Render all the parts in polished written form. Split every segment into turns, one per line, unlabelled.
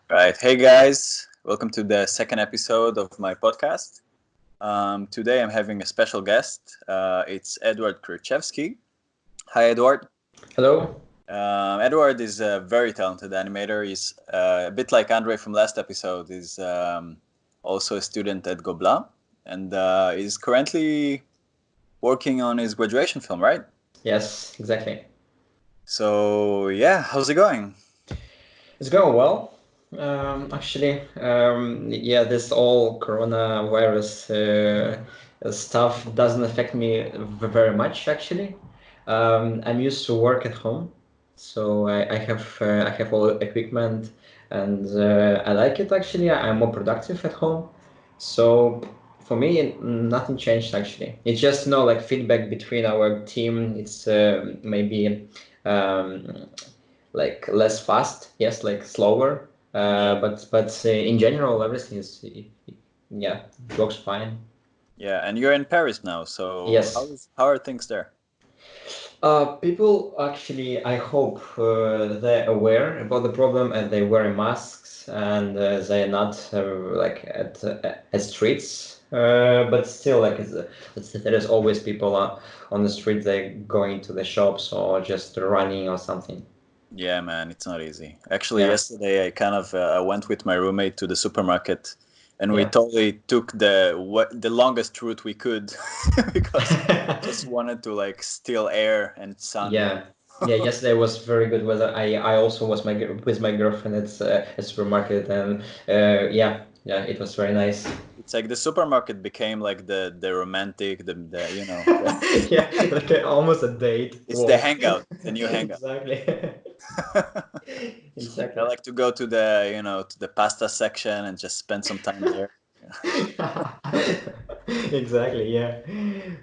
Right. Hey guys, welcome to the second episode of my podcast. Today I'm having a special guest. It's Edward Kurchevsky. Hi, Edward.
Hello.
Edward is a very talented animator. He's a bit like Andrei from last episode. He's also a student at Gobelins and is currently working on his graduation film, right?
Yes, exactly.
So, yeah, how's it going?
It's going well. Yeah, this all coronavirus stuff doesn't affect me very much. Actually, I'm used to work at home, so I have all equipment, and I like it. Actually, I'm more productive at home. So for me, nothing changed. Actually, it's just like feedback between our team. It's maybe. Um, like less fast, yes, like slower. But in general, everything is yeah, it works fine.
Yeah, and you're in Paris now, so
Yes.
how are things there?
People actually, I hope they're aware about the problem and they wear masks and they're not like at streets. But still, like there is always people on the street. They going to the shops or just running or something.
Yeah, man, it's not easy. Actually,
Yeah,
yesterday I went with my roommate to the supermarket, and we
yeah.
totally took the longest route we could because just wanted to like steal air and sun.
Yeah, yeah. Yesterday was very good weather. I also was with my girlfriend at a supermarket, and yeah, it was very nice.
It's like the supermarket became like the romantic, the
Yeah, like almost a date
it's the
walk.
hangout, the new hangout.
Exactly.
I
Exactly.
like to go to the pasta section and just spend some time there.
Exactly, yeah.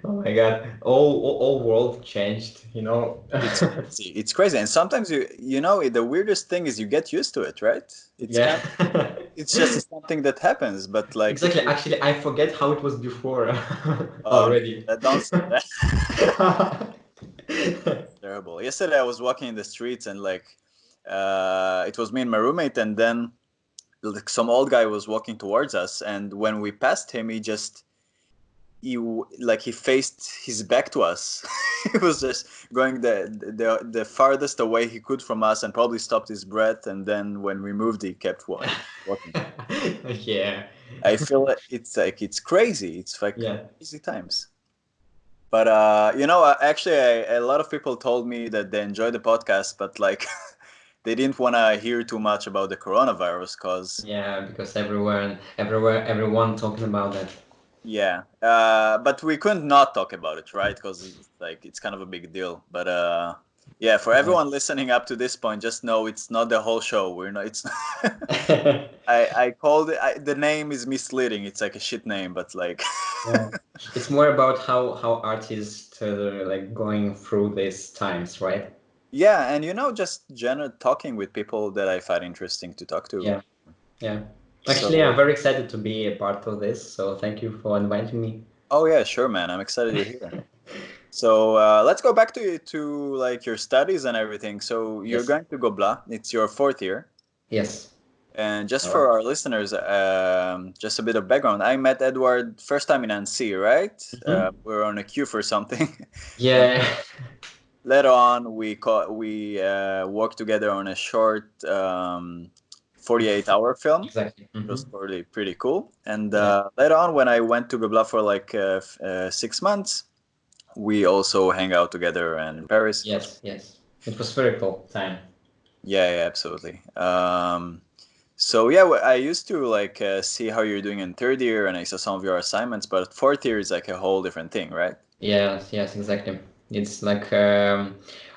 Oh my God, all world changed.
It's crazy. It's crazy, and sometimes the weirdest thing is you get used to it, right? It's
Yeah.
kind of it's just something that happens, but like if
Exactly.
you
Actually, I forget how it was before
oh
already.
don't say that. It's terrible. Yesterday I was walking in the streets and like it was me and my roommate, and then like some old guy was walking towards us, and when we passed him, he faced his back to us. He was just going the farthest away he could from us, and probably stopped his breath. And then when we moved, he kept walking.
Yeah.
I feel it's like it's crazy. It's like
Yeah.
crazy times. But actually, a lot of people told me that they enjoyed the podcast, but like they didn't want to hear too much about the coronavirus, cause
Yeah, because everyone talking about that.
yeah, but we couldn't not talk about it, right? Because it's kind of a big deal. But yeah, for
Yeah.
everyone listening up to this point, just know it's not the whole show. We're not. It's. I called it. The name is misleading. It's like a shit name, but like.
Yeah. It's more about how artists like going through these times, right?
Yeah, and just general talking with people that I find interesting to talk to.
Yeah. Yeah. Actually, I'm
So,
very excited to be a part of this, so thank you for inviting me.
oh yeah, sure, man. I'm excited you're here. So let's go back to like your studies and everything. So you're
Yes.
going to Gobla. It's your fourth year.
Yes.
And just
All
for
right.
our listeners, just a bit of background. I met Edward first time in Annecy, right?
Hmm.
We were on a queue for something, and
Yeah.
later on we worked together on a short 48-hour film.
Exactly.
It was
Hmm.
pretty cool. And
Yeah.
later on, when I went to Gobla for like 6 months, we also hang out together and in Paris. It was
Yes. Yes. It was very cool time.
yeah, absolutely. So yeah, I used to like see how you're doing in third year, and I saw some of your assignments. But fourth year is like a whole different thing, right?
Yes. Yes. Exactly. It's like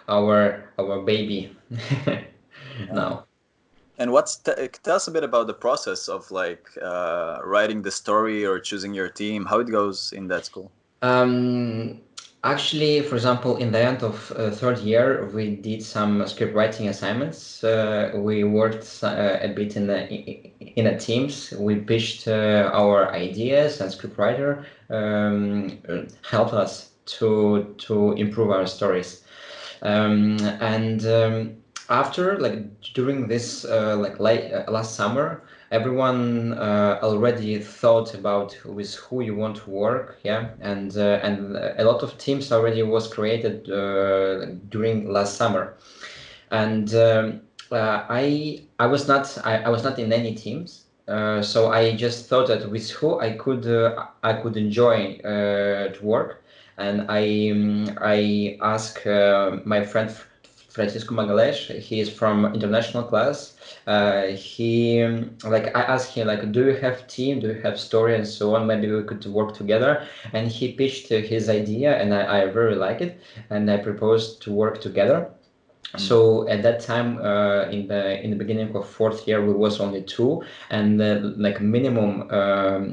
our baby
Yeah.
now.
And tell us a bit about the process of like writing the story or choosing your team, how it goes in that school.
Um, Actually, for example, in the end of third year, we did some script writing assignments. We worked a bit in a teams. We pitched our ideas, and scriptwriter helped us to improve our stories. And after during this last summer, everyone already thought about with who you want to work, yeah, and a lot of teams already was created during last summer, and I was not I was not in any teams. So I just thought that with who I could enjoy to work, and I asked my friend Francisco Magalhães. He is from international class. He I asked him do you have team, do you have story and so on? Maybe we could work together. And he pitched his idea, and I really like it, and I proposed to work together. So at that time, in the beginning of fourth year, we was only two, and minimum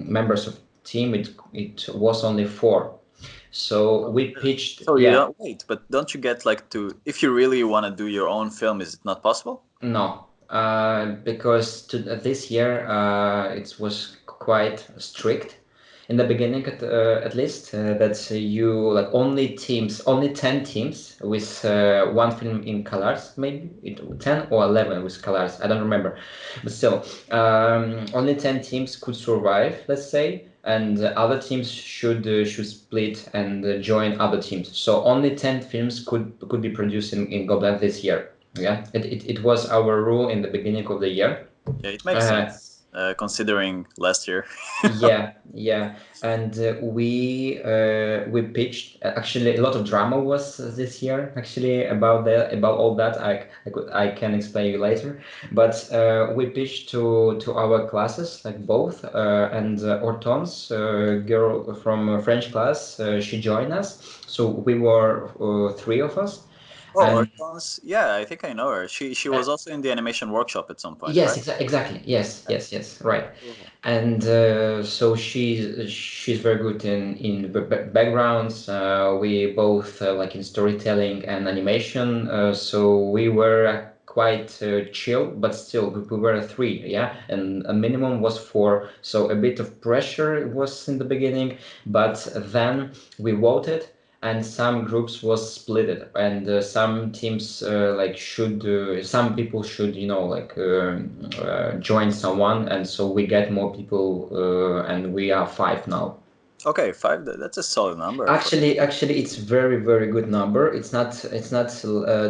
members of team, it was only four. So we pitched,
So you
yeah,
don't wait, but don't you get like to if you really want to do your own film, is it not possible?
no, because this year it was quite strict. In the beginning, at least, that you only teams, only 10 teams with one film in colors, maybe 10 or 11 with colors. I don't remember, but still, only 10 teams could survive, let's say, and other teams should split and join other teams. So only 10 films could be produced in Gobelins this year. Yeah, it was our rule in the beginning of the year.
Yeah, it makes
Uh,
sense considering last year.
yeah, yeah, and we pitched. Actually, a lot of drama was this year. Actually, about all that, I can explain you later. But we pitched to our classes, like both, and Hortense, girl from French class, she joined us. So we were three of us,
Oh,
and
Hortense, yeah, I think I know her. She
uh,
was also in the animation workshop at some point,
yes,
right?
exactly. Yes,
Yeah.
yes, yes. Right.
Cool.
And so she's very good in backgrounds. We both in storytelling and animation. So we were quite chill, but still we were three, yeah, and a minimum was four. So a bit of pressure was in the beginning, but then we voted, and some groups was splitted, and some teams should some people should join someone, and so we get more people, and we are five now.
Okay, five. That's a solid number for.
Actually, it's very good number. It's not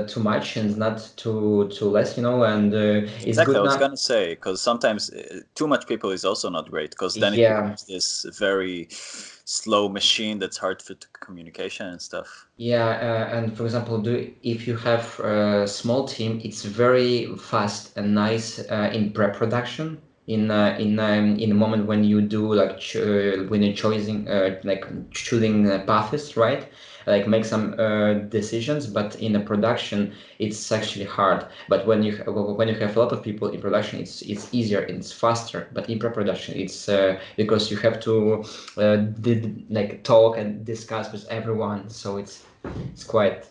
too much and not too less, and it's
Exactly, I
good
was
now.
gonna say because sometimes too much people is also not great because then it
Yeah.
becomes this very slow machine that's hard for communication and stuff.
Yeah, and for example, if you have a small team, it's very fast and nice in pre-production. In the moment when you do when you're choosing paths, right? Like make some decisions, but in a production, it's actually hard. But when you have a lot of people in production, it's easier, it's faster. But in pre-production, it's because you have to talk and discuss with everyone, so it's quite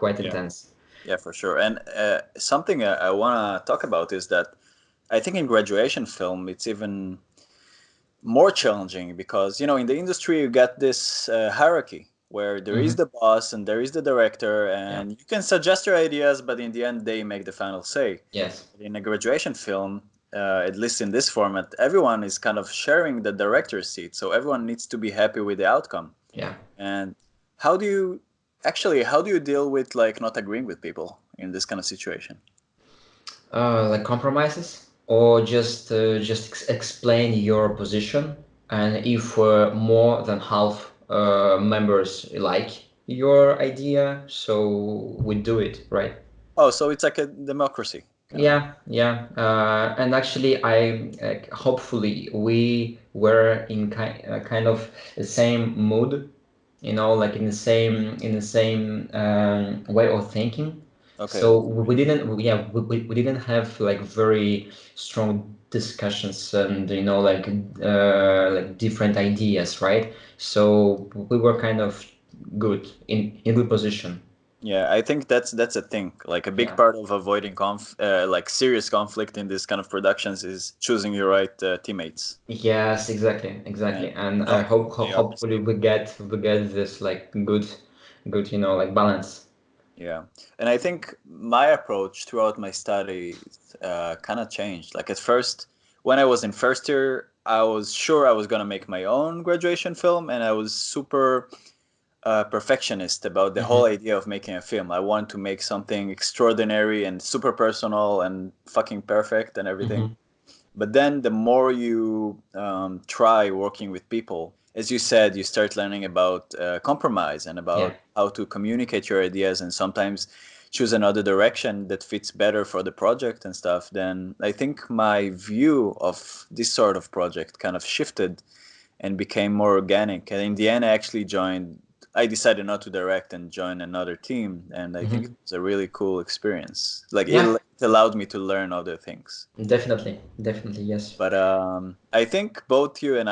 Yeah.
intense.
Yeah, for sure. And something I want to talk about is that I think in graduation film it's even more challenging because in the industry you get this hierarchy where there is
Hmm.
the boss and there is the director
Yeah.
and you can suggest your ideas, but in the end they make the final say.
Yes.
In a graduation film, at least in this format, everyone is kind of sharing the director's seat, so everyone needs to be happy with the outcome.
Yeah.
And how do you how do you deal with like not agreeing with people in this kind of situation?
Like compromises, or just explain your position, and if more than half members like your idea, so we do it, right?
Oh, so it's like a democracy kind of.
Yeah, yeah. And actually, I hopefully we were in kind of the same mood, like in the same way of thinking.
Okay,
So
that's
we didn't, yeah, we didn't have like very strong discussions, and like different ideas, right? So we were kind of good in good position.
yeah, I think that's a thing. Like a big
Yeah.
part of avoiding like serious conflict in this kind of productions is choosing your right teammates.
Yes, exactly,
And
exactly. And I
not
hope
the opposite.
hopefully we get this like good, like balance.
Yeah, and I think my approach throughout my studies kind of changed. Like at first, when I was in first year, I was sure I was gonna make my own graduation film, and I was super perfectionist about the whole
Hmm.
idea of making a film. I wanted to make something extraordinary and super personal and fucking perfect and everything.
Hmm.
But then the more you try working with people, as you said, you start learning about compromise and
Yeah.
about how to communicate your ideas and sometimes choose another direction that fits better for the project and stuff. Then I think my view of this sort of project kind of shifted and became more organic. And in the end, I decided not to direct and join another team. And I think it
Hmm.
was a really cool experience. Like
Yeah,
it allowed me to learn other things.
definitely, definitely, yes.
But I think both you and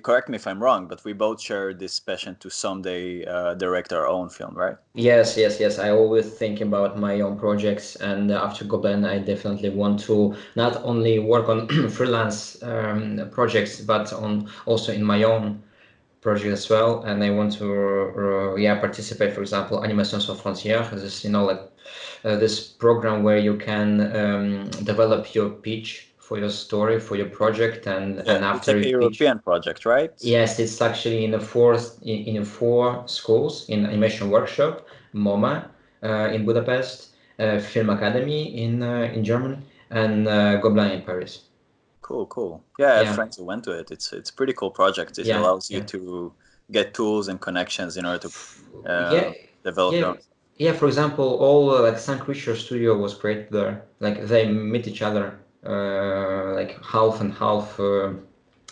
correct me if I'm wrong, but we both share this passion to someday direct our own film, right?
Yes, yes, yes. I always think about my own projects, and after Goblin, I definitely want to not only work on freelance projects, but on also in my own project as well. And I want to, yeah, participate. For example, Animation sur Frontières. This, like this program where you can develop your pitch for your story for your project, and
Yeah, it's
after
like a
you pitch.
European project, right?
Yes, it's actually in four schools in animation workshop, MoMA in Budapest, Film Academy in Germany, and Gobelins in Paris.
Cool, cool. Yeah, I have
Yeah,
friends who went to it. It's a pretty cool project. It
yeah,
allows you
yeah.
to get tools and connections in order to
Yeah,
develop your
yeah,
own.
yeah. For example, all like Sun Creature Studio was created there. Like they meet each other, like half and half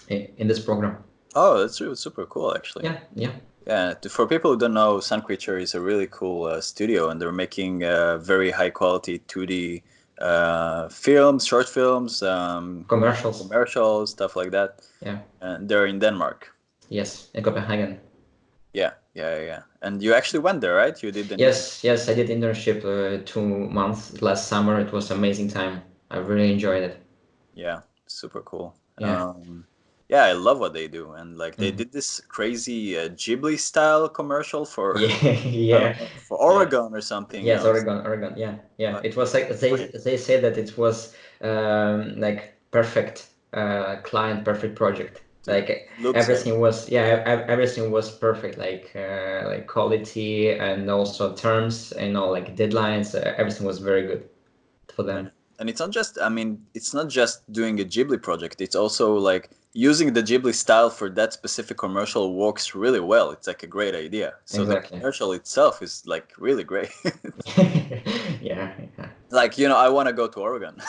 in this program.
Oh, that's really super cool, actually.
Yeah, yeah.
Yeah, for people who don't know, Sun Creature is a really cool studio, and they're making very high quality 2D films, short films,
Commercials.
commercials, stuff like that.
Yeah.
And they're in Denmark.
Yes, in Copenhagen.
Yeah, yeah, yeah. Yeah. And you actually went there, right? You did an intern.
Yes, yes, I did internship 2 months last summer. It was amazing time. I really enjoyed it.
Yeah, super cool.
Yeah.
Yeah, I love what they do, and like they
Mhm.
did this crazy Ghibli style commercial for
Yeah,
I don't
yeah,
know for
yeah.
Oregon or something,
Yes, Oregon, Oregon. Yeah, yeah.
like
It was like
great.
they say that it was like perfect client, perfect project.
Dude,
Like
looks like
everything was, yeah, everything was perfect. Like quality and also terms, like deadlines. Everything was very good for them.
and it's not just I mean it's not just doing a Ghibli project, it's also like using the Ghibli style for that specific commercial works really well. It's like a great idea, so the
Exactly.
commercial itself is like really great.
Yeah, yeah.
Like I want to go to Oregon.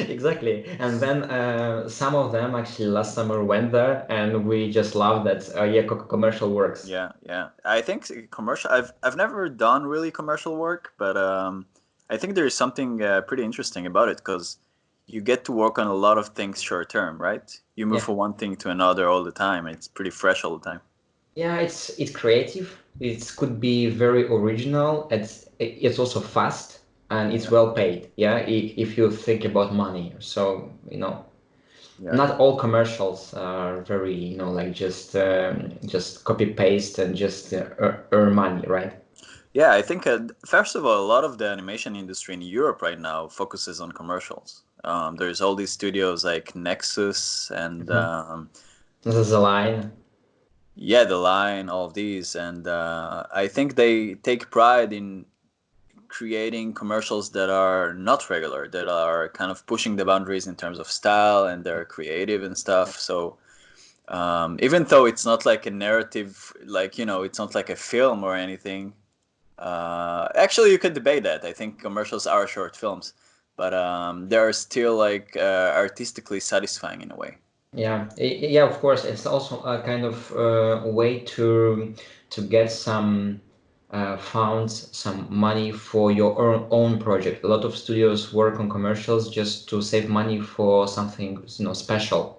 Exactly. And then some of them actually last summer went there, and we just love that. Yeah, commercial works.
Yeah, yeah. I think commercial. I've never done really commercial work, but I think there is something pretty interesting about it because you get to work on a lot of things short term, right? You move
Yeah,
from one thing to another all the time. It's pretty fresh all the time.
yeah. It's creative. It could be very original. It's also fast and it's
Yeah,
well paid. Yeah, if you think about money. So
yeah,
not all commercials are very like just copy paste and just earn money, right?
yeah. I think first of all, a lot of the animation industry in Europe right now focuses on commercials. There's all these studios like Nexus and
Mhm. This is a line.
yeah, The Line, all of these, and I think they take pride in creating commercials that are not regular, that are kind of pushing the boundaries in terms of style and they're creative and stuff. So even though it's not like a narrative, like it's not like a film or anything. Actually, you could debate that. I think commercials are short films, but they're still like artistically satisfying in a way.
Yeah, yeah, of course. It's also a kind of way to get some funds, some money for your own project. A lot of studios work on commercials just to save money for something, special,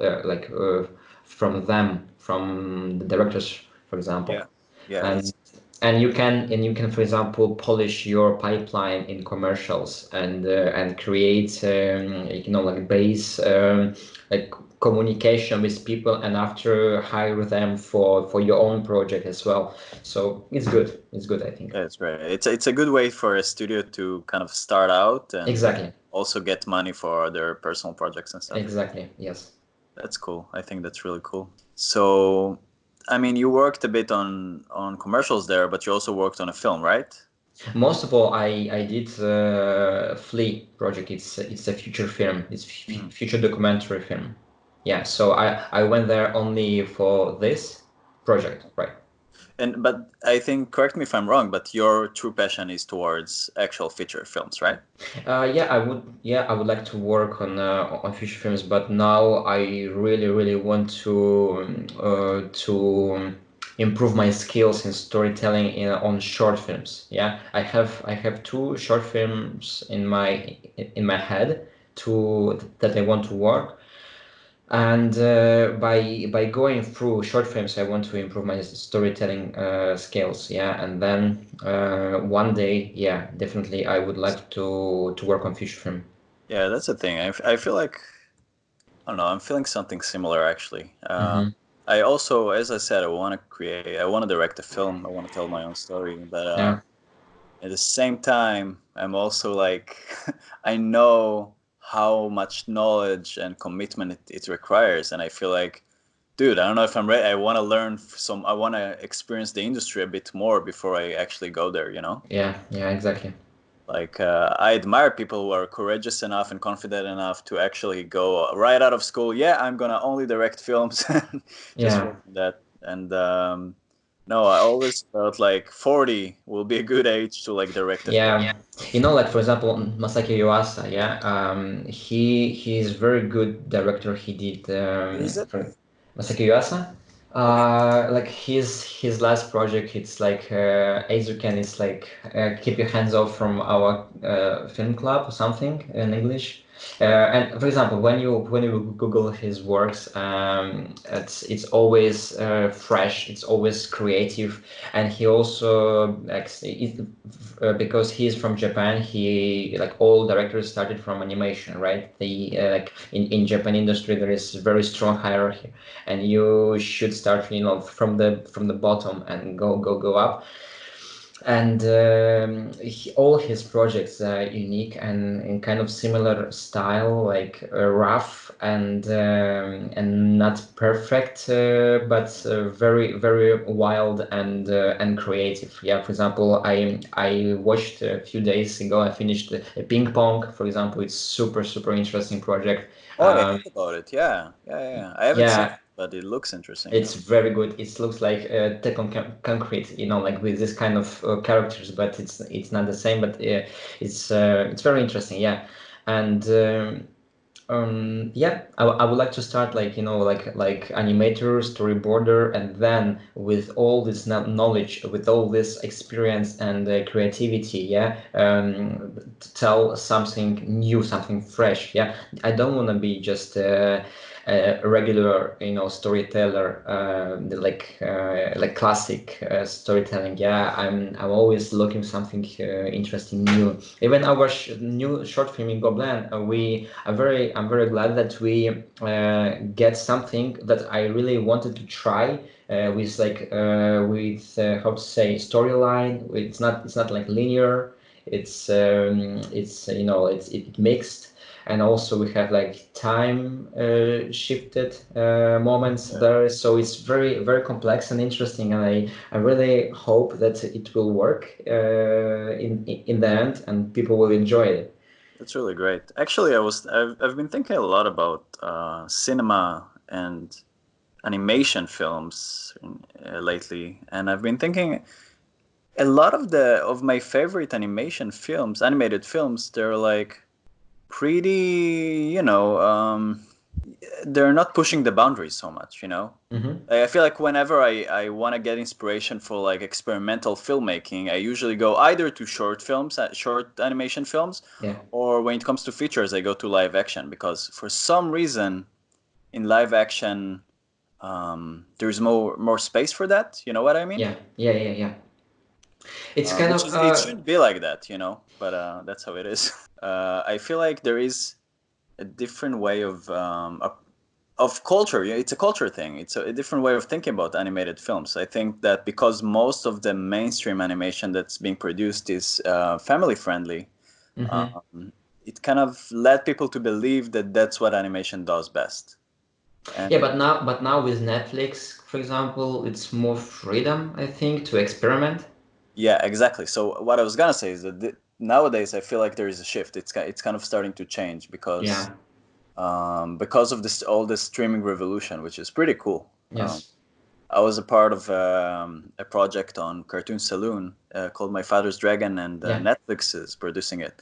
from them, from the directors, for
Yeah,
example.
yeah,
And
that's
and you can, for example, polish your pipeline in commercials and create like base like communication with people, and after hire them for your own project as well. So it's good, I think.
Yeah, it's great. It's a good way for a studio to kind of start out and
Exactly.
also get money for their personal projects and stuff.
Exactly, yes.
That's cool. I think that's really cool. So, I mean, you worked a bit on commercials there, but you also worked on a film, right?
Most of all, I did Flea project. It's a feature film. It's
Mm.
future documentary film. Yeah, so I went there only for this project, right?
And but I think, correct me if I'm wrong, but your true passion is towards actual feature films, right?
Yeah, I would like to work on future films, but now I really want to improve my skills in storytelling on short films. Yeah, I have two short films in my head, that I want to work, and by going through short films, I want to improve my storytelling skills. Yeah, and then one day, yeah, definitely, I would like to work on feature film.
Yeah, that's the thing. I feel like, I don't know, I'm feeling something similar actually.
Mm-hmm.
I also, as I said, I want to direct a film. I want to tell my own story, but
Yeah,
at the same time, I'm also like, I know how much knowledge and commitment it requires, and I feel like, dude, I don't know if I'm ready. I want to learn some. I want to experience the industry a bit more before I actually go there. You know,
yeah, exactly.
like I admire people who are courageous enough and confident enough to actually go right out of school. Yeah, I'm gonna only direct films and just
Yeah,
work on that. And no, I always felt like 40 will be a good age to like direct a film.
yeah. Like for example, Masaaki Yuasa. Yeah, he's very good director. He did
Who is it?
Masaaki Yuasa.
Okay.
Like his last project, it's like Azuken is like keep your hands off from our film club or something in English. And for example, when you Google his works, it's always fresh, it's always creative, and he also because he's from Japan, he like all directors started from animation, right? The like in Japan industry there is very strong hierarchy, and you should start from the bottom and go up. And all his projects are unique and in kind of similar style, like rough and not perfect, but very wild and creative. Yeah, for example, I watched a few days ago. I finished a ping pong, for example. It's super interesting project.
Oh, I heard about it. Yeah, yeah. I haven't seen
Yeah,
it, but it looks interesting. Yeah.
it's very good. It looks like Tekken Concrete, like with this kind of characters, but it's not the same. But it's very interesting, yeah. And yeah, I would like to start like like animator, storyboarder, and then with all this knowledge, with all this experience and creativity, yeah, to tell something new, something fresh. Yeah, I don't want to be just a regular, storyteller, like classic storytelling. Yeah, I'm always looking something interesting, new. Even our new short film in Gobelins, I'm very glad that we get something that I really wanted to try with how to say storyline. It's not like linear. It's mixed, and also we have like time shifted moments
Yeah.
there, so it's very complex and interesting, and I really hope that it will work in the end and people will enjoy it.
That's really great. Actually, I've been thinking a lot about cinema and animation films lately, and I've been thinking a lot of my favorite animated films, they're like pretty, they're not pushing the boundaries so much, you know.
Hmm.
I feel like whenever I want to get inspiration for like experimental filmmaking, I usually go either to short films, short animation films,
Yeah,
or when it comes to features, I go to live action because for some reason in live action, there's more space for that. You know what I mean?
yeah. It's kind
Which
of
is it shouldn't be like that, but that's how it is. I feel like there is a different way of culture. Yeah, it's a culture thing. It's a different way of thinking about animated films. I think that because most of the mainstream animation that's being produced is family friendly,
Mhm.
um, it kind of led people to believe that that's what animation does best.
Yeah,
And
but now with Netflix, for example, it's more freedom, I think, to experiment.
yeah, exactly. So what I was gonna say is that nowadays I feel like there is a shift. It's kind of starting to change
Yeah.
because of this all this streaming revolution, which is pretty cool.
Yes.
I was a part of a project on Cartoon Saloon called My Father's Dragon, and
Yeah.
Netflix is producing it.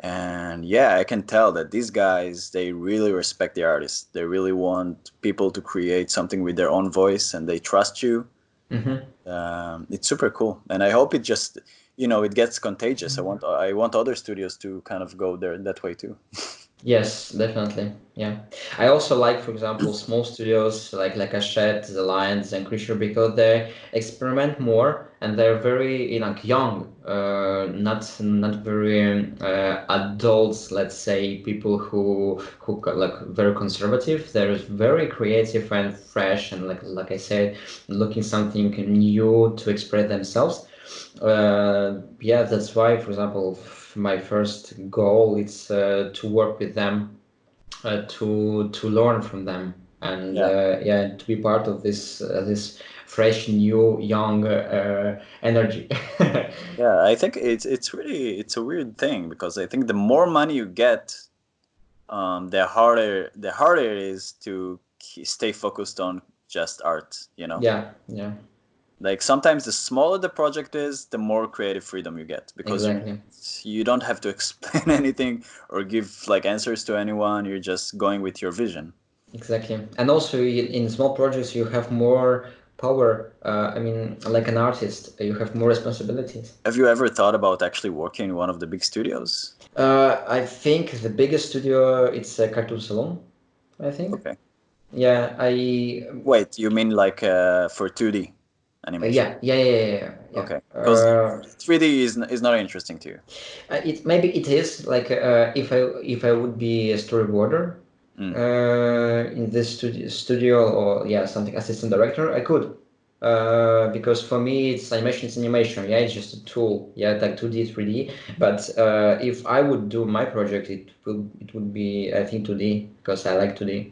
And yeah, I can tell that these guys, they really respect the artists. They really want people to create something with their own voice, and they trust you.
Mm-hmm.
It's super cool, and I hope it just, it gets contagious. I want other studios to kind of go there that way too.
Yes, definitely. Yeah. I also like, for example, small studios like Cachette, The Lions, and Creature because they experiment more and they're very, young, not very adults, let's say, people who like very conservative. They're very creative and fresh and like I said, looking something new to express themselves. Yeah, that's why, for example, my first goal is to work with them, to learn from them, and
Yeah,
yeah, to be part of this fresh, new, young energy.
yeah. I think it's a weird thing because I think the more money you get, the harder it is to stay focused on just art.
Yeah, yeah,
Like sometimes the smaller the project is, the more creative freedom you get because
exactly,
you don't have to explain anything or give like answers to anyone. You're just going with your vision.
exactly. And also in small projects, you have more power. I mean, like an artist, you have more responsibilities.
Have you ever thought about actually working in one of the big studios?
I think the biggest studio it's Cartoon Salon, I think.
Okay.
Yeah, I
Wait, you mean like for 2D animation?
yeah.
Okay. Because 3D is not interesting to you.
It maybe it is like if I would be a storyboarder
Mm.
in this studio or yeah something assistant director I could because for me it's animation, yeah, it's just a tool, yeah, like 2D 3D, but if I would do my project it would be I think 2D because I like 2D.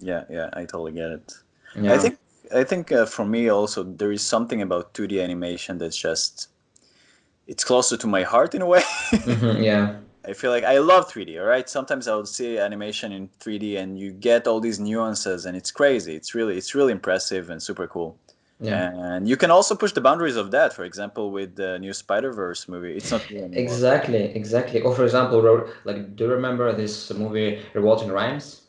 Yeah, yeah, I totally get it. I
Yeah.
think I think for me also there is something about 2D animation that's just it's closer to my heart in a way.
Yeah.
I feel like I love 3D, all right? Sometimes I would see animation in 3D and you get all these nuances and it's crazy. It's really impressive and super cool.
Yeah.
And you can also push the boundaries of that. For example, with the new Spider-Verse movie, it's not new anymore.
Exactly. Or for example, like, do you remember this movie Revolting Rhymes?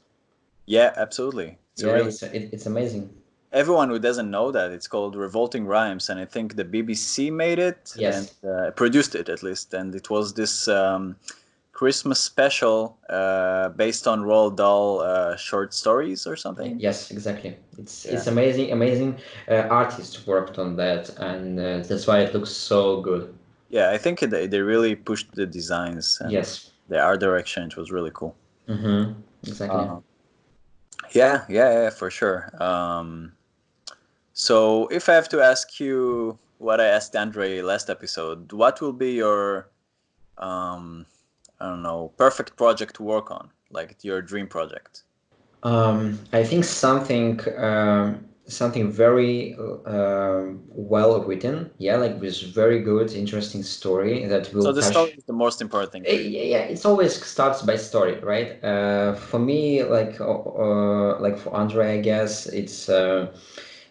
Yeah, absolutely. It's a
Yeah,
really
it's amazing.
everyone who doesn't know that it's called Revolting Rhymes, and I think the BBC made it and
Yes.
produced it at least, and it was this Christmas special based on Roald Dahl short stories or something.
Yes, exactly. It's
Yeah,
amazing. Artists worked on that, and that's why it looks so good.
yeah. I think they really pushed the designs and
Yes.
the art direction. It was really cool.
Mm-hmm. Exactly.
Uh, yeah, for sure. So if I have to ask you what I asked Andre last episode, what will be your um, I don't know, perfect project to work on, like your dream project?
I think something very well written, yeah, like with very good, interesting story that
So
will
the story
touch.
is the most important thing for you.
Yeah, it's always starts by story, right? For me, like for Andre, I guess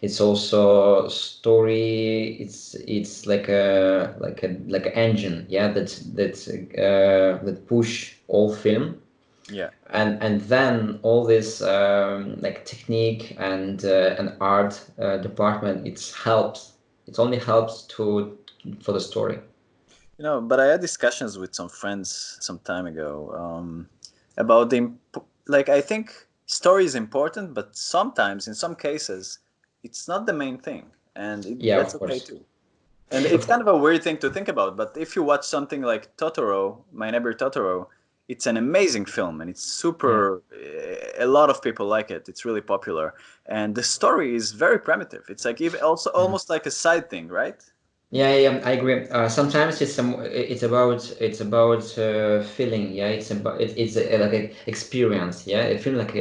it's also story. It's like an engine, yeah, that push all film,
Yeah,
and then all this like technique and art department. It only helps to for the story.
but I had discussions with some friends some time ago about like I think story is important, but sometimes in some cases it's not the main thing, and
Yeah,
that's
of
okay
course.
too. And it's kind of a weird thing to think about, but if you watch something like Totoro, My Neighbor Totoro, it's an amazing film, and it's
Yeah.
super. A lot of people like it. It's really popular, and the story is very primitive. It's like even also
Yeah.
almost like a side thing, right?
Yeah, yeah, I agree. Sometimes it's about feeling. Yeah, it's like an experience. Yeah, it feels like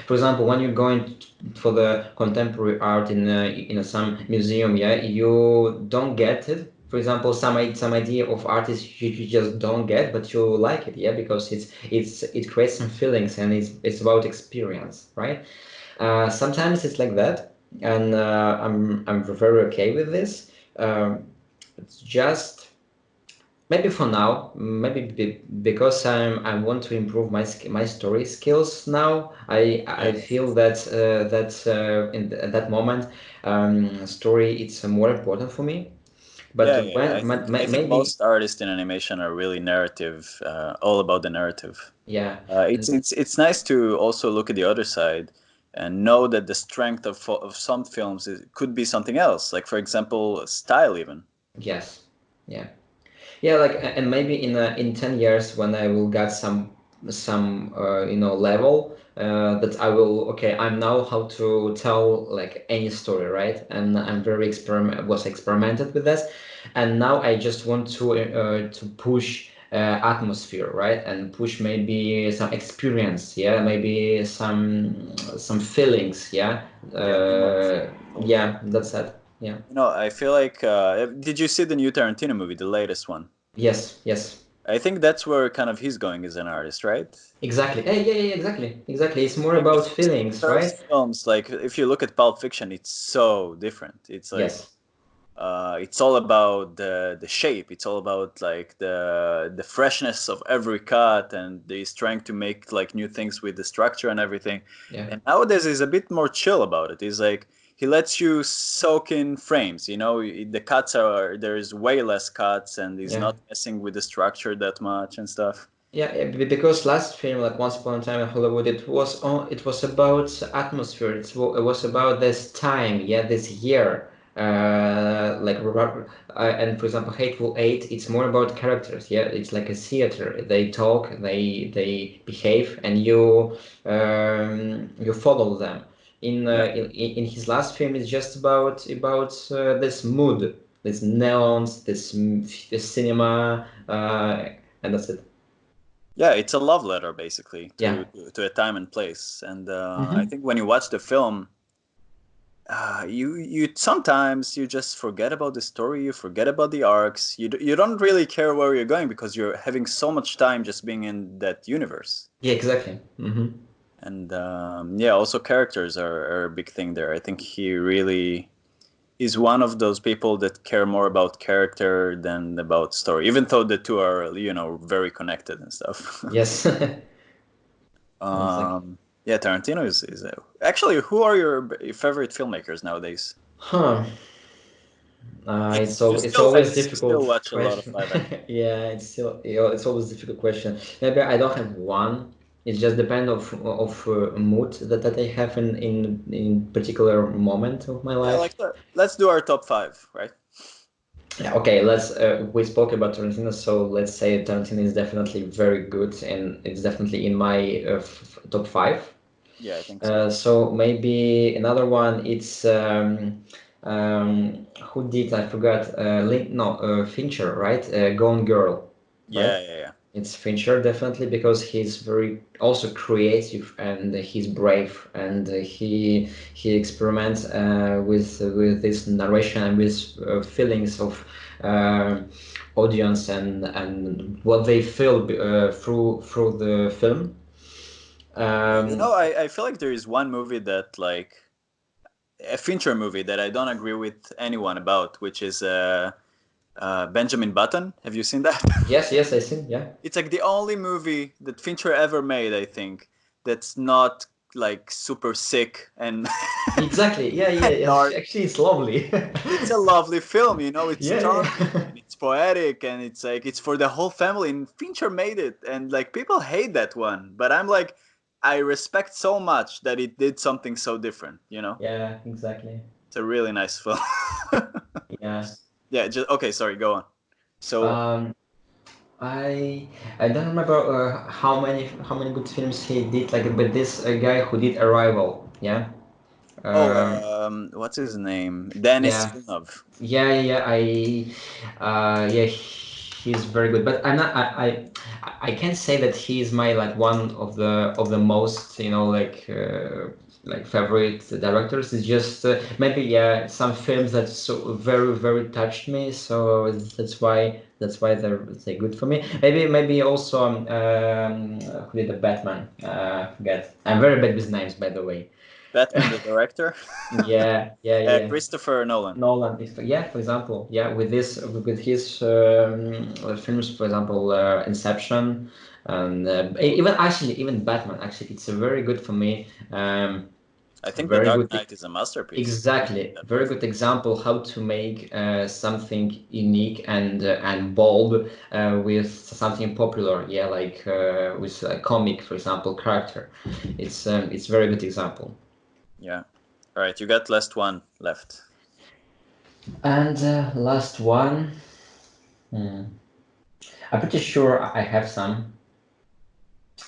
for example, when you're going for the contemporary art in some museum, yeah, you don't get it. For example, some idea of artists you just don't get, but you like it. Yeah, because it creates some feelings and it's about experience, right? Sometimes it's like that, and I'm very okay with this. It's just maybe for now, maybe because I want to improve my story skills now. I
Yeah.
feel that at that moment, story it's more important for me. But
Yeah, yeah.
when
I think
maybe
most artists in animation are really narrative, all about the narrative.
yeah,
It's nice to also look at the other side and know that the strength of some films could be something else. Like for example, style even.
yes, yeah. Yeah, like and maybe in 10 years when I will get some level that I will okay I know how to tell like any story, right? And I'm very was experimented with this, and now I just want to push atmosphere, right? And push maybe some experience, yeah, maybe some feelings, yeah.
Yeah, emotion. Totally.
Yeah, that's it. Yeah.
I feel like did you see the new Tarantino movie, the latest one?
Yes. Yes.
I think that's where kind of he's going as an artist, right?
Exactly. Yeah, yeah, yeah, exactly. Exactly. It's more
Like
about
his
feelings, right?
first films, like if you look at Pulp Fiction, it's so different. It's like
Yes.
it's all about the shape. It's all about like the freshness of every cut, and he's trying to make like new things with the structure and everything.
Yeah.
And nowadays he's a bit more chill about it. He's like he lets you soak in frames. The cuts are there's way less cuts, and he's
Yeah.
not messing with the structure that much and stuff.
Yeah, yeah, because last film, like Once Upon a Time in Hollywood, it was about atmosphere. It was about this time, yeah, this year. And for example, Hateful Eight, it's more about characters. Yeah, it's like a theater. They talk, they behave, and you follow them.
Yeah.
In his last film, it's just about this mood, this neons, this cinema, and that's it.
Yeah, it's a love letter basically
Yeah.
to a time and place. And I
Hmm.
think when you watch the film, you sometimes you just forget about the story, you forget about the arcs. You don't really care where you're going because you're having so much time just being in that universe.
Yeah, exactly. Hmm.
And yeah, also characters are a big thing there. I think he really is one of those people that care more about character than about story, even though the two are very connected and stuff.
Yes. Exactly.
Yeah, Tarantino is actually. Who are your favorite filmmakers nowadays?
Huh. It's
I
always
guess you still
difficult
watch a lot of
question.
live action.
Yeah, it's always difficult question. Maybe I don't have one. It just depends of mood that I have in particular moment of my
Yeah,
life.
like that. Let's do our top five, right?
Yeah, okay, let's we spoke about Tarantino, so let's say Tarantino is definitely very good and it's definitely in my top five.
Yeah, I think so.
So maybe another one. It's who did I forgot? No, Fincher, right? Gone Girl, right?
Yeah, yeah, yeah.
It's Fincher definitely because he's very also creative and he's brave and he experiments with this narration and with feelings of uh, audience and what they feel through the film.
Yeah,
Um,
I feel like there is one movie that like a Fincher movie that I don't agree with anyone about, which is Benjamin Button. Have you seen that?
yes, yes, I see. Yeah.
It's like the only movie that Fincher ever made, I think, that's not like super sick and
Exactly. Yeah, yeah,
and
yeah.
dark.
Actually, it's lovely.
It's a lovely film, it's
Yeah,
charming
yeah.
and it's poetic and it's like it's for the whole family, and Fincher made it, and like people hate that one, but I'm like I respect so much that it did something so different.
Yeah, exactly.
It's a really nice film.
Yeah.
Yeah, just okay. Sorry, go on. So,
Um, I don't remember how many good films he did. Like, but this guy who did Arrival, yeah. Um,
what's his name? Denis
yeah.
Villeneuve.
Yeah. Yeah, he's very good. But I'm not. I can't say that he is my like one of the most like favorite directors. It's just maybe yeah some films that so very touched me. So that's why they're good for me. Maybe also who did the Batman? Forget. I'm very bad with names, by the way.
Batman, the director.
Yeah.
Christopher Nolan.
Nolan, yeah, for example, yeah, with his films, for example, Inception, and even Batman. Actually, it's a very good for me.
I think The
Very
Dark
good,
Knight is a masterpiece.
exactly.
That
Very
movie.
good example how to make something unique and bold with something popular. Yeah, like with a comic, for example, character. It's very good example.
Yeah. All right, you got last one left.
And last one. Hmm. I'm pretty sure I have some,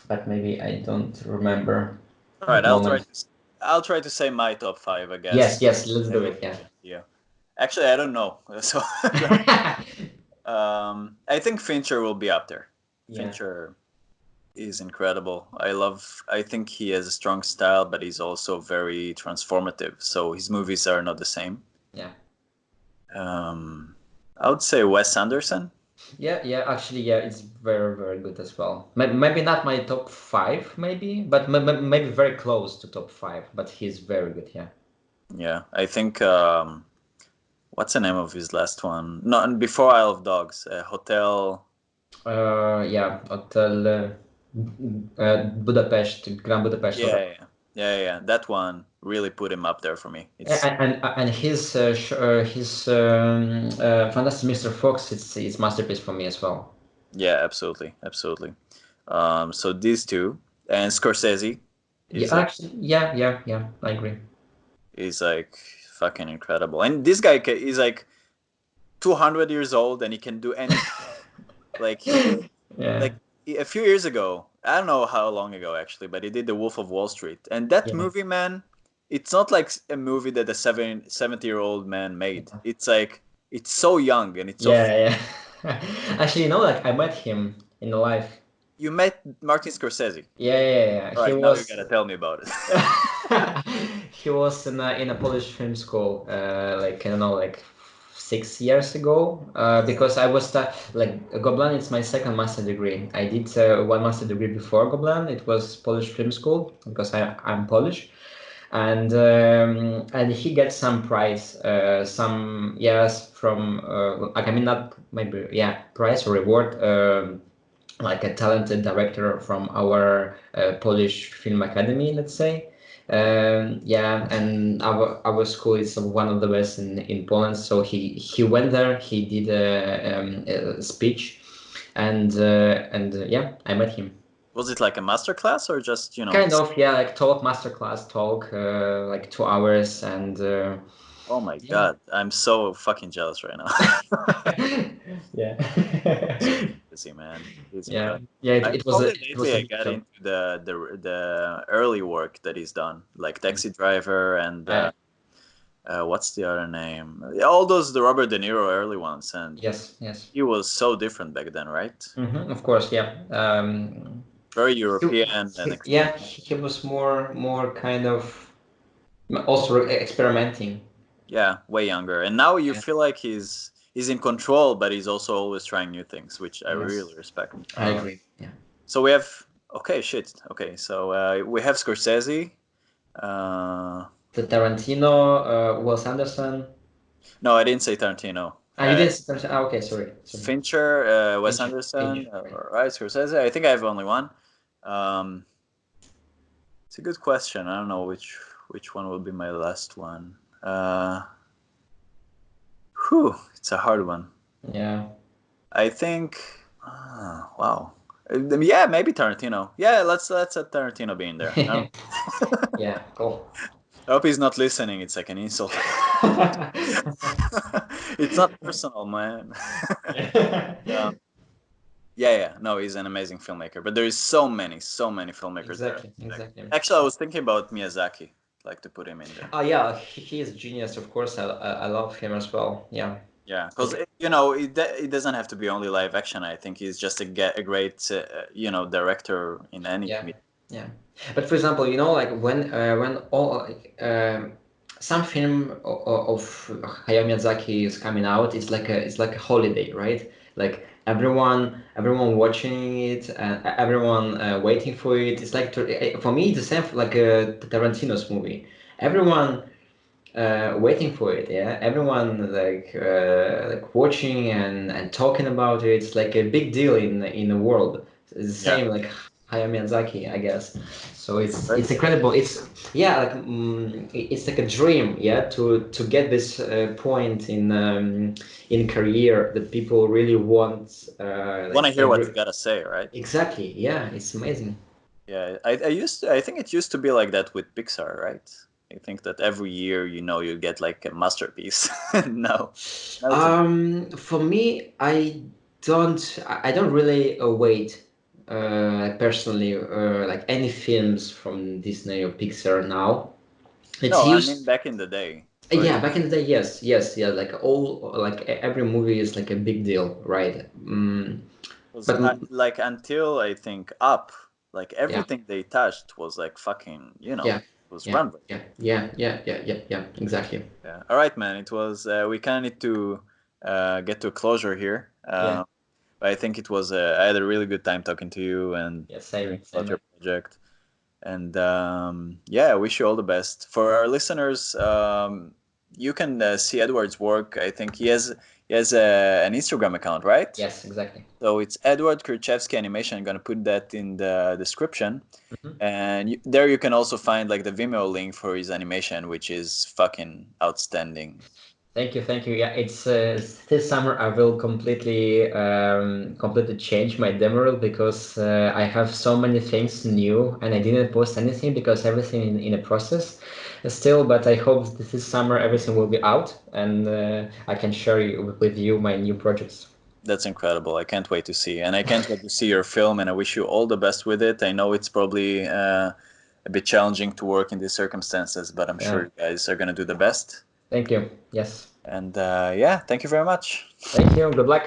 but maybe I don't remember
All
at
right,
the moment.
I'll try to say my top five, I
Yes,
guess.
yes, let's do
Maybe
it. Yeah.
yeah. Actually, I don't know. So I think Fincher will be up there.
Yeah,
Fincher is incredible. I think he has a strong style, but he's also very transformative. So his movies are not the same.
yeah,
Um, I would say Wes Anderson.
yeah. Actually, yeah, it's very good as well. Maybe not my top five, maybe, but maybe very close to top five. But he's very good. Yeah.
Yeah, I think what's the name of his last one? No, and before Isle of Dogs, Hotel.
Yeah. Hotel Budapest, Grand Budapest
Yeah,
Hotel.
yeah, yeah. That one really put him up there for me. It's
And his Fantastic Mr. Fox, it's masterpiece for me as well.
yeah, absolutely, absolutely. So these two and Scorsese
Yeah,
is
actually, yeah. I agree.
is like fucking incredible, and this guy is like 200 years old and he can do anything. Like he
Yeah,
like a few years ago, I don't know how long ago actually, but he did The Wolf of Wall Street, and that
yeah,
movie, man, it's not like a movie that a 70-year-old man made. It's like it's so young and it's so.
yeah. Actually, like I met him in life.
You met Martin Scorsese.
Yeah.
All
He
right, now you
was
gotta tell me about it.
he was in a Polish film school, like I don't know, like 6 years ago. Because I was like Gobelin. It's my second master degree. I did one master degree before Gobelin. It was Polish film school because I'm Polish, and he gets some prize, some yes from like I mean not maybe yeah prize or reward. Like a talented director from our Polish Film Academy, let's say. Yeah, and our school is one of the best in Poland. So he went there. He did a speech, and yeah, I met him.
Was it like a master class or just
Kind of, yeah, like talk masterclass talk, like 2 hours, and
Oh my
yeah,
god, I'm so fucking jealous right now.
yeah,
Busy man, he's
yeah,
incredible.
yeah.
I
It was
only
it was
lately
a
I
big
got
show.
into the early work that he's done, like Taxi Driver and
Uh,
what's the other name? Yeah, all those the Robert De Niro early ones, and
yes.
he was so different back then, right?
Of course, yeah.
Very
He,
European and
yeah, he was more kind of also experimenting.
yeah, way younger. And now you
Yeah.
feel like he's in control, but he's also always trying new things, which I
Yes,
really respect.
I agree. Yeah.
So we have okay, shit. Okay, so we have Scorsese. Uh,
The Tarantino, Wes Anderson.
no, I didn't say Tarantino.
Ah, you didn't. Okay, sorry.
Fincher, Wes
Fincher,
Anderson,
right.
right? Scorsese. I think I have only one. Um, it's a good question. I don't know which one will be my last one. It's a hard one.
Yeah.
I think. Wow. Yeah, maybe Tarantino. Yeah, let's let Tarantino be in there.
Yeah, cool.
I hope he's not listening. It's like an insult. It's not personal, man. Um, yeah. No, he's an amazing filmmaker. But there is so many filmmakers there.
Exactly.
Actually, I was thinking about Miyazaki. Like to put him in there.
Oh yeah, he is a genius. Of course, I love him as well. Yeah.
Yeah, because it doesn't have to be only live action. I think he's just a great director in any
Yeah,
medium.
yeah. But for example, like when all some film of Hayao Miyazaki is coming out, it's like a holiday, right? Like everyone watching it and everyone waiting for it. It's like for me, it's the same like Tarantino's movie. Everyone waiting for it, yeah, everyone like watching and talking about it. It's like a big deal in the world. It's the
Yeah,
same like Hayao Miyazaki, I guess. So
right.
it's incredible. It's yeah, like it's like a dream, yeah, to get this point in career that people really want
Want to
like
hear what you gotta say, right?
exactly, yeah, it's amazing.
Yeah, I think it used to be like that with Pixar, right? I think that every year, you get like a masterpiece. No, now it's a
For me, I don't really wait personally like any films from Disney or Pixar now. It's
no. I mean,
used
back in the day, right?
yeah, back in the day, yes, yeah, like all like every movie is like a big deal, right?
Was
But
like until I think Up, like
yeah,
everything they touched was like fucking,
yeah,
was
yeah,
runway.
yeah, exactly.
Yeah. All right, man. It was. We kind of need to get to a closure here.
Yeah,
But I think it was. I had a really good time talking to you and
yeah,
hearing
same,
about your
man.
project. And yeah, I wish you all the best. For our listeners, you can see Edward's work. I think he has an Instagram account, right?
Yes, exactly.
So it's Edward Kurchevsky Animation. I'm gonna put that in the description,
Mhm.
and there you can also find like the Vimeo link for his animation, which is fucking outstanding.
Thank you, thank you. Yeah, it's this summer I will completely change my demo reel because I have so many things new and I didn't post anything because everything in a process still. But I hope this summer everything will be out and I can share with you my new projects.
That's incredible. I can't wait to see, and I can't wait to see your film. And I wish you all the best with it. I know it's probably a bit challenging to work in these circumstances, but I'm sure
Yeah,
you guys are gonna do the best.
thank you. Yes,
And yeah, thank you very much.
thank you. Good luck.